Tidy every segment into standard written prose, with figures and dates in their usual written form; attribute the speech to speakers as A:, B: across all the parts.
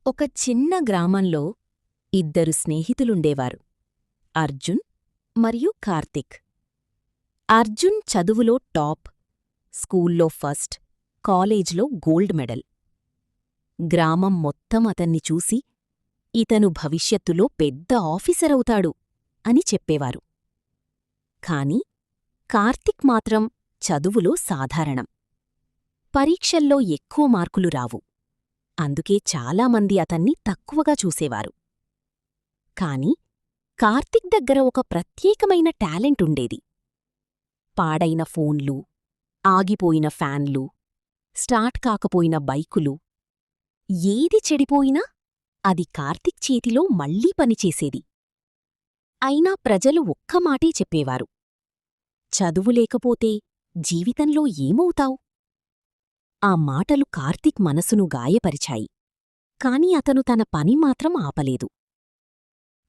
A: ఒక చిన్న గ్రామంలో ఇద్దరు స్నేహితులుండేవారు, అర్జున్ మరియు కార్తిక్. అర్జున్ చదువులో టాప్, స్కూల్లో ఫస్ట్, కాలేజ్లో గోల్డ్ మెడల్. గ్రామం మొత్తం అతన్ని చూసి ఇతను భవిష్యత్తులో పెద్ద ఆఫీసరవుతాడు అని చెప్పేవారు. కాని కార్తిక్ మాత్రం చదువులో సాధారణం. పరీక్షల్లో ఎక్కువ మార్కులు రావు, అందుకే చాలామంది అతన్ని తక్కువగా చూసేవారు. కాని కార్తిక్ దగ్గర ఒక ప్రత్యేకమైన టాలెంట్ ఉండేది. పాడైన ఫోన్లు, ఆగిపోయిన ఫ్యాన్లు, స్టార్ట్ కాకపోయిన బైకులు, ఏది చెడిపోయినా అది కార్తిక్ చేతిలో మళ్లీ పనిచేసేది. అయినా ప్రజలు ఒక్క మాటే చెప్పేవారు, చదువు లేకపోతే జీవితంలో ఏమవుతావ్? ఆ మాటలు కార్తిక్ మనసును గాయపరిచాయి. కాని అతను తన పని మాత్రం ఆపలేదు.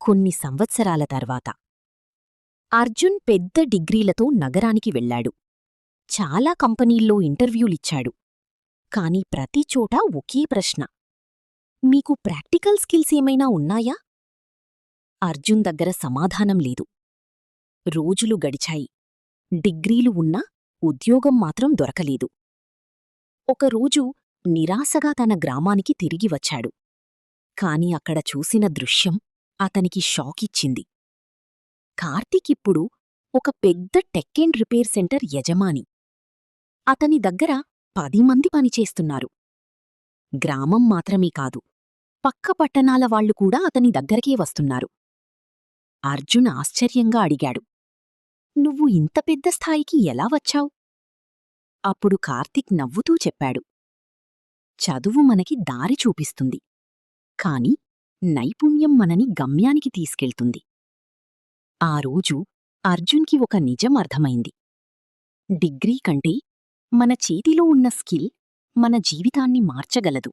A: కొన్ని సంవత్సరాల తర్వాత అర్జున్ పెద్ద డిగ్రీలతో నగరానికి వెళ్లాడు. చాలా కంపెనీల్లో ఇంటర్వ్యూలిచ్చాడు. కాని ప్రతిచోటా ఒకే ప్రశ్న, మీకు ప్రాక్టికల్ స్కిల్స్ ఏమైనా ఉన్నాయా? అర్జున్ దగ్గర సమాధానం లేదు. రోజులు గడిచాయి. డిగ్రీలు ఉన్నా ఉద్యోగం మాత్రం దొరకలేదు. ఒకరోజు నిరాశగా తన గ్రామానికి తిరిగి వచ్చాడు. కాని అక్కడ చూసిన దృశ్యం అతనికి షాకిచ్చింది. కార్తిక్ ఇప్పుడు ఒక పెద్ద టెక్ అండ్ రిపేర్ సెంటర్ యజమాని. అతని దగ్గర 10 మంది పనిచేస్తున్నారు. గ్రామం మాత్రమే కాదు, పక్క పట్టణాల వాళ్లు కూడా అతని దగ్గరకే వస్తున్నారు. అర్జున్ ఆశ్చర్యంగా అడిగాడు, నువ్వు ఇంత పెద్ద స్థాయికి ఎలా వచ్చావ్? అప్పుడు కార్తిక్ నవ్వుతూ చెప్పాడు, చదువు మనకి దారి చూపిస్తుంది, కాని నైపుణ్యం మనని గమ్యానికి తీసుకెళ్తుంది. ఆ రోజు అర్జున్కి ఒక నిజం అర్థమైంది. డిగ్రీ కంటే మన చేతిలో ఉన్న స్కిల్ మన జీవితాన్ని మార్చగలదు.